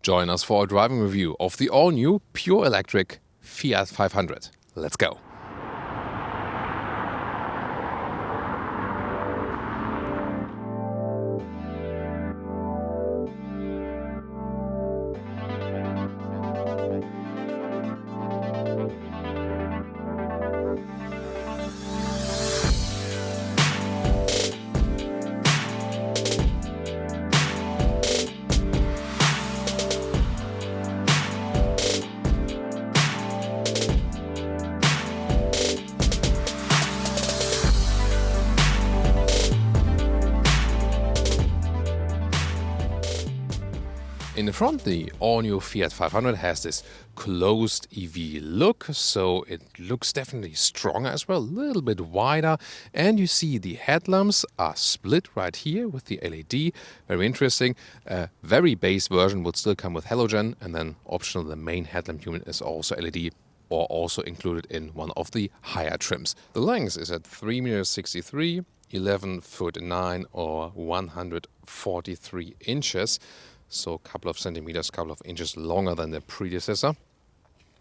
Join us for a driving review of the all-new pure electric Fiat 500. Let's go! In the front, the all-new Fiat 500 has this closed EV look, so it looks definitely stronger as well, a little bit wider. And you see the headlamps are split right here with the LED. Very interesting. A very base version would still come with halogen, and then optional, the main headlamp unit is also LED or also included in one of the higher trims. The length is at 3.63 meters, 11'9" or 143 inches. So a couple of centimeters, couple of inches longer than the predecessor.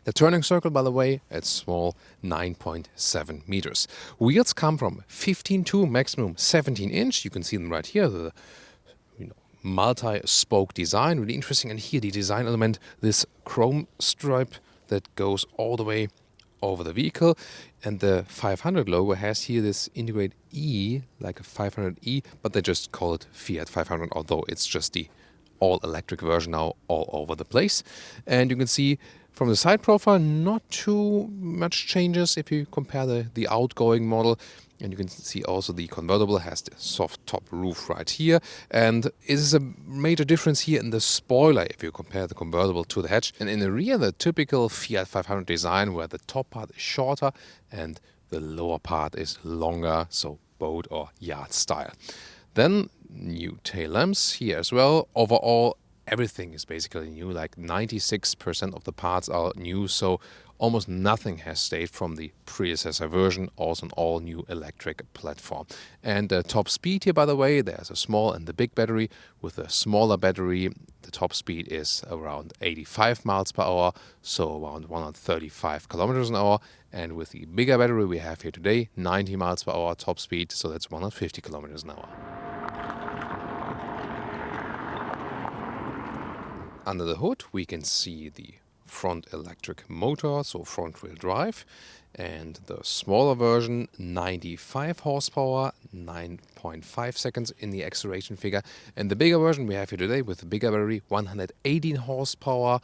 The turning circle, by the way, it's small, 9.7 meters. Wheels come from 15.2, maximum 17-inch. You can see them right here, the multi-spoke design, really interesting. And here the design element, this chrome stripe that goes all the way over the vehicle. And the 500 logo has here this integrated E, like a 500e, but they just call it Fiat 500, although it's just the all-electric version now all over the place. And you can see from the side profile, not too much changes if you compare the outgoing model. And you can see also the convertible has the soft top roof right here. And it is a major difference here in the spoiler if you compare the convertible to the hatch. And in the rear, the typical Fiat 500 design where the top part is shorter and the lower part is longer, so boat or yacht style. Then new tail lamps here as well. Overall, everything is basically new, like 96% of the parts are new, so almost nothing has stayed from the predecessor version, also an all-new electric platform. And the top speed here, by the way, there's a small and the big battery. With a smaller battery, the top speed is around 85 miles per hour, so around 135 kilometers an hour. And with the bigger battery we have here today, 90 miles per hour top speed, so that's 150 kilometers an hour. Under the hood, we can see the front electric motor, so front-wheel drive, and the smaller version, 95 horsepower, 9.5 seconds in the acceleration figure, and the bigger version we have here today with the bigger battery, 118 horsepower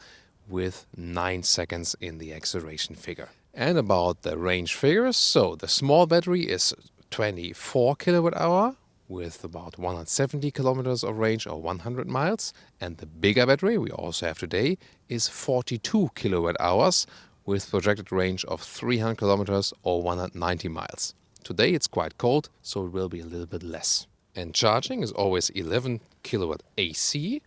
with 9 seconds in the acceleration figure. And about the range figures, so the small battery is 24 kilowatt hour, with about 170 kilometers of range or 100 miles. And the bigger battery we also have today is 42 kilowatt hours with projected range of 300 kilometers or 190 miles. Today it's quite cold, so it will be a little bit less. And charging is always 11 kilowatt AC.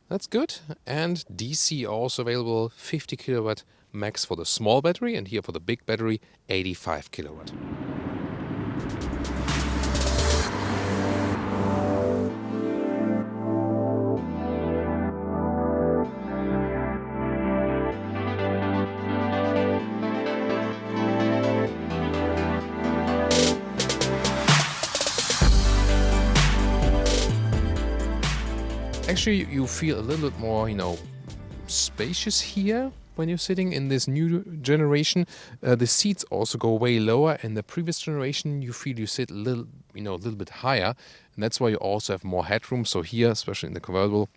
That's good. And DC also available, 50 kilowatt max for the small battery, and here for the big battery, 85 kilowatt. Actually, you feel a little bit more, spacious here when you're sitting in this new generation. The seats also go way lower. In the previous generation, you feel you sit a little bit higher, and that's why you also have more headroom. So here, especially in the convertible,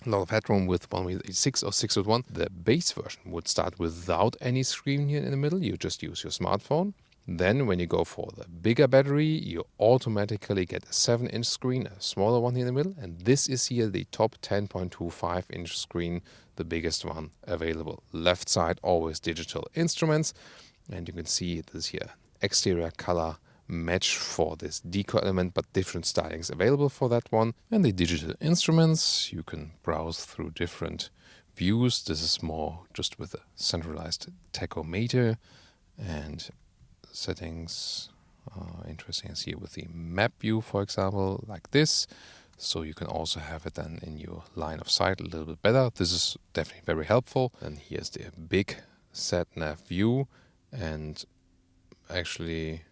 a lot of headroom with 1.6 or 6.1. The base version would start without any screen here in the middle. You just use your smartphone. Then when you go for the bigger battery, you automatically get a 7-inch screen, a smaller one here in the middle. And this is here the top 10.25-inch screen, the biggest one available. Left side, always digital instruments. And you can see this here, exterior color match for this deco element, but different stylings available for that one. And the digital instruments, you can browse through different views. This is more just with a centralized tachometer and settings. Interesting as here with the map view, for example, like this. so you can also have it then in your line of sight a little bit better. This is definitely very helpful. And here's the big sat-nav view, and actually,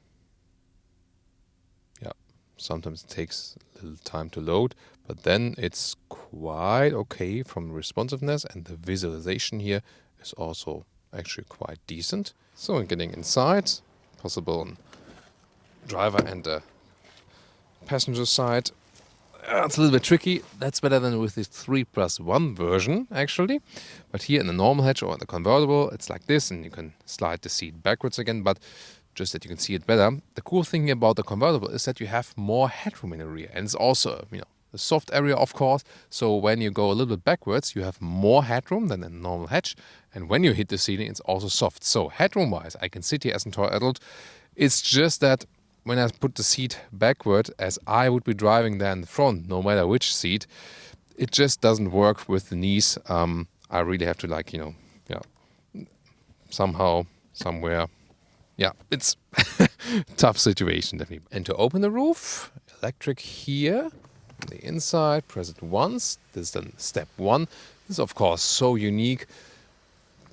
yeah, sometimes it takes a little time to load, but then it's quite okay from responsiveness, and the visualization here is also actually quite decent. So getting inside, possible on driver and the passenger side. It's a little bit tricky. That's better than with the 3+1 version, actually. But here in the normal hatch or in the convertible, it's like this, and you can slide the seat backwards again, but just that you can see it better. The cool thing about the convertible is that you have more headroom in the rear, and it's also, a soft area, of course. So when you go a little bit backwards, you have more headroom than in a normal hatch, and when you hit the ceiling, it's also soft. So headroom-wise, I can sit here as a tall adult. It's just that when I put the seat backward, as I would be driving there in the front, no matter which seat, it just doesn't work with the knees. I really have to somehow, somewhere. Yeah, it's tough situation definitely. And to open the roof, electric here, on the inside, press it once. This is then step 1. This is of course so unique.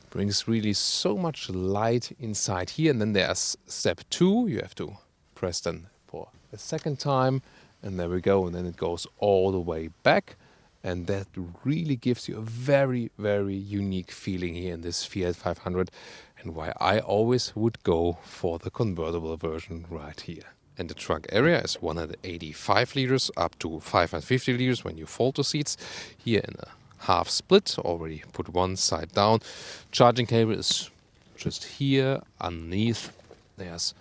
Brings really so much light inside here. And then there's step 2. You have to press then for a second time, and there we go, and then it goes all the way back, and that really gives you a very, very unique feeling here in this Fiat 500, and why I always would go for the convertible version right here. And the trunk area is 185 liters up to 550 liters when you fold the seats. Here in a half split, already put one side down. Charging cable is just here underneath. There's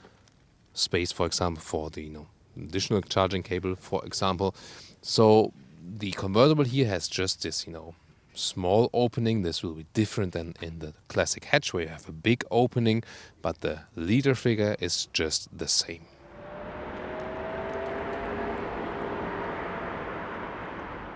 space, for example, for the additional charging cable, for example. So the convertible here has just this small opening. This will be different than in the classic hatch where you have a big opening, but the liter figure is just the same.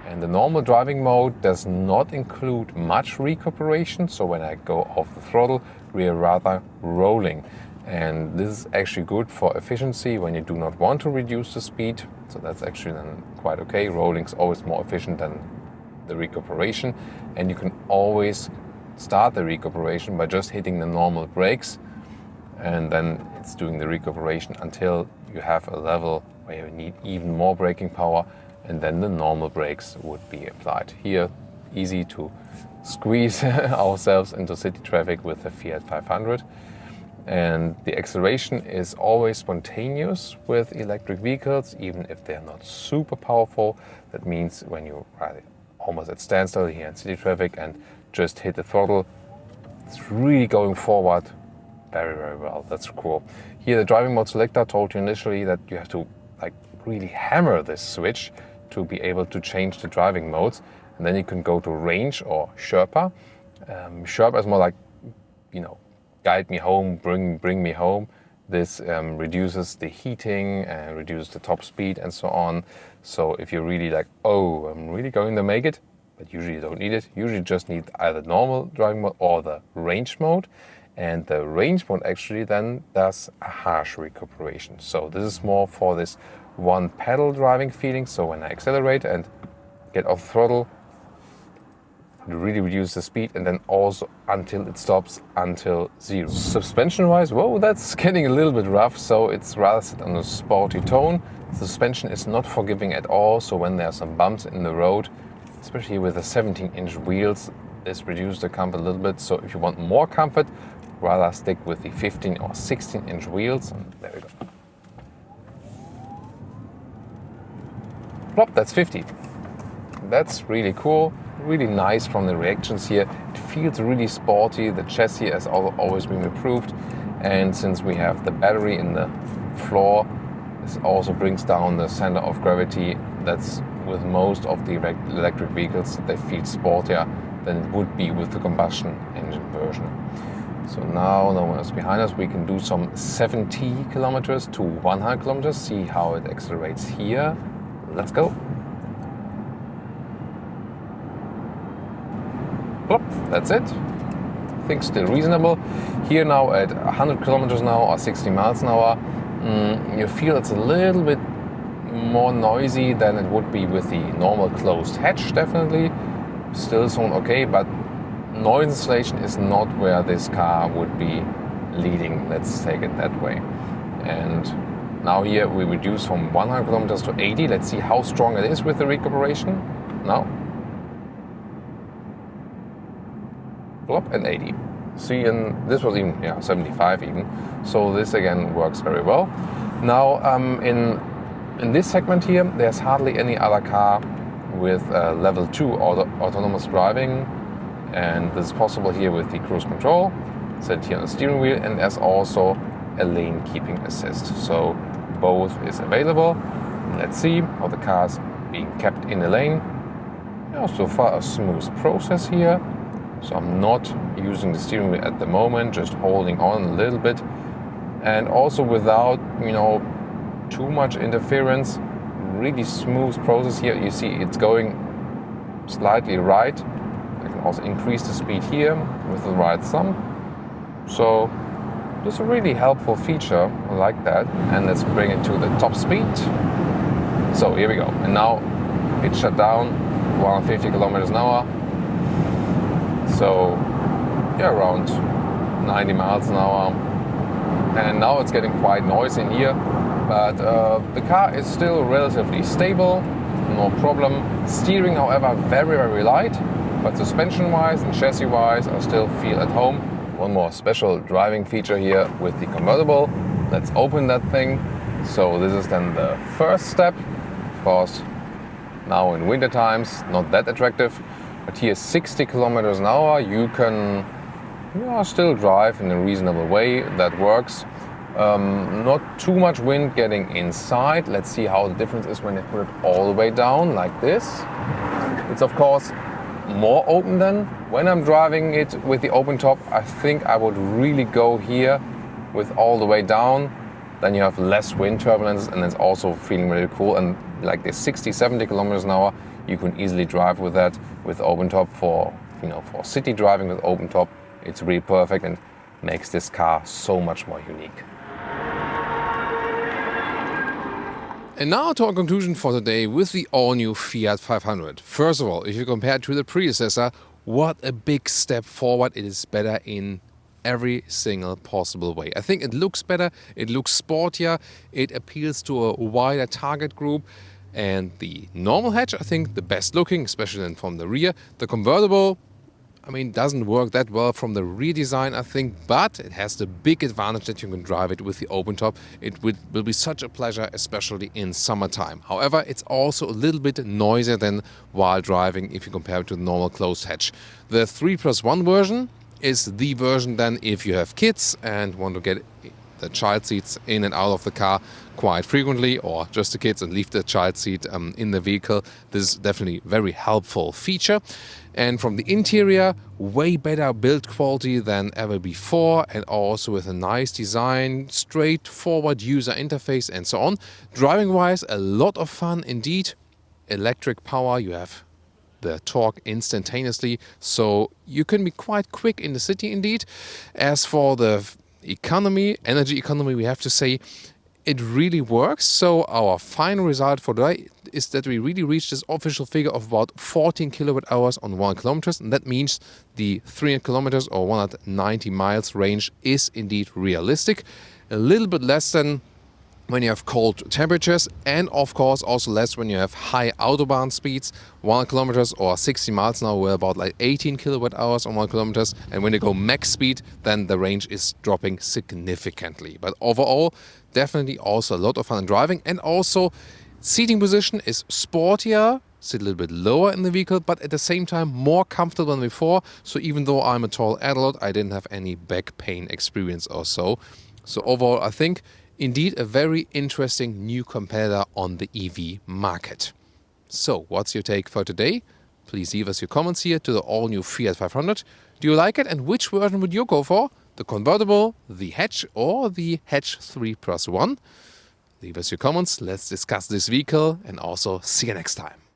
And the normal driving mode does not include much recuperation, so when I go off the throttle, we are rather rolling. And this is actually good for efficiency when you do not want to reduce the speed. So that's actually then quite okay. Rolling is always more efficient than the recuperation. And you can always start the recuperation by just hitting the normal brakes. And then it's doing the recuperation until you have a level where you need even more braking power. And then the normal brakes would be applied. Here, easy to squeeze ourselves into city traffic with the Fiat 500. And the acceleration is always spontaneous with electric vehicles, even if they're not super powerful. That means when you're almost at standstill here in city traffic and just hit the throttle, it's really going forward very, very well. That's cool. Here the driving mode selector told you initially that you have to really hammer this switch to be able to change the driving modes. And then you can go to range or Sherpa. Sherpa is more like, guide me home, bring me home. This reduces the heating and reduces the top speed and so on. So if you're really I'm really going to make it, but usually you don't need it. Usually you just need either normal driving mode or the range mode. And the range mode actually then does a harsh recuperation. So this is more for this one pedal driving feeling. So when I accelerate and get off throttle, it really reduces the speed, and then also until it stops until 0. Suspension wise, whoa, that's getting a little bit rough, so it's rather set on a sporty tone. The suspension is not forgiving at all, so when there are some bumps in the road, especially with the 17-inch wheels, this reduces the comfort a little bit. So if you want more comfort, rather stick with the 15 or 16-inch wheels. And there we go. Plop, that's 50. That's really cool. Really nice from the reactions here. It feels really sporty. The chassis has always been improved, and since we have the battery in the floor, this also brings down the center of gravity. That's with most of the electric vehicles, they feel sportier than it would be with the combustion engine version. So now, no one is behind us, we can do some 70 kilometers to 100 kilometers, see how it accelerates here. Let's go. Plop, that's it. I think still reasonable. Here now at 100 kilometers an hour or 60 miles an hour, you feel it's a little bit more noisy than it would be with the normal closed hatch, definitely. Still sound okay, but noise insulation is not where this car would be leading, let's take it that way. And now here we reduce from 100 kilometers to 80. Let's see how strong it is with the recuperation. Now. Plop, and 80. See, and this was even 75 even. So this again works very well. Now in this segment here, there's hardly any other car with level 2 autonomous driving, and this is possible here with the cruise control set here on the steering wheel, and there's also a lane keeping assist. So both is available. Let's see how the car is being kept in the lane. So far a smooth process here. So I'm not using the steering wheel at the moment, just holding on a little bit, and also without too much interference. Really smooth process here. You see it's going slightly right. I can also increase the speed here with the right thumb. So this is a really helpful feature. I like that. And let's bring it to the top speed. So here we go. And now it shut down 150 kilometers an hour. So around 90 miles an hour. And now it's getting quite noisy in here. But the car is still relatively stable, no problem. Steering, however, very, very light. But suspension-wise and chassis-wise, I still feel at home. One more special driving feature here with the convertible. Let's open that thing. So this is then the first step. Of course, now in winter times, not that attractive. But here 60 kilometers an hour, you can still drive in a reasonable way. That works. Not too much wind getting inside. Let's see how the difference is when I put it all the way down like this. It's of course more open than when I'm driving it with the open top. I think I would really go here with all the way down. Then you have less wind turbulence, and it's also feeling really cool. And like the 60-70 kilometers an hour, you can easily drive with that with open top for city driving with open top. It's really perfect and makes this car so much more unique. And now to our conclusion for today with the all-new Fiat 500. First of all, if you compare it to the predecessor, what a big step forward. It is better in every single possible way. I think it looks better, it looks sportier, it appeals to a wider target group. And the normal hatch, I think the best looking, especially then from the rear. The convertible, doesn't work that well from the rear design, I think, but it has the big advantage that you can drive it with the open top. It will be such a pleasure, especially in summertime. However, it's also a little bit noisier than while driving if you compare it to the normal closed hatch. The 3+1 version is the version then if you have kids and want to get the child seats in and out of the car quite frequently, or just the kids and leave the child seat in the vehicle. This is definitely a very helpful feature. And from the interior, way better build quality than ever before, and also with a nice design, straightforward user interface and so on. Driving wise, a lot of fun indeed. Electric power, you have the torque instantaneously, so you can be quite quick in the city indeed. As for the energy economy, we have to say it really works. So our final result for today is that we really reached this official figure of about 14 kilowatt hours on 1 kilometer, and that means the 300 kilometers or 190 miles range is indeed realistic. A little bit less than when you have cold temperatures, and of course also less when you have high autobahn speeds. 1 kilometers or 60 miles an hour, we're about 18 kilowatt hours on 1 kilometers, and when you go max speed, then the range is dropping significantly. But overall, definitely also a lot of fun driving, and also seating position is sportier, sit a little bit lower in the vehicle, but at the same time more comfortable than before. So even though I'm a tall adult, I didn't have any back pain experience or so. So overall, I think indeed a very interesting new competitor on the EV market. So what's your take for today? Please leave us your comments here to the all-new Fiat 500. Do you like it, and which version would you go for? The convertible, the hatch, or the hatch 3+1? Leave us your comments, let's discuss this vehicle, and also see you next time.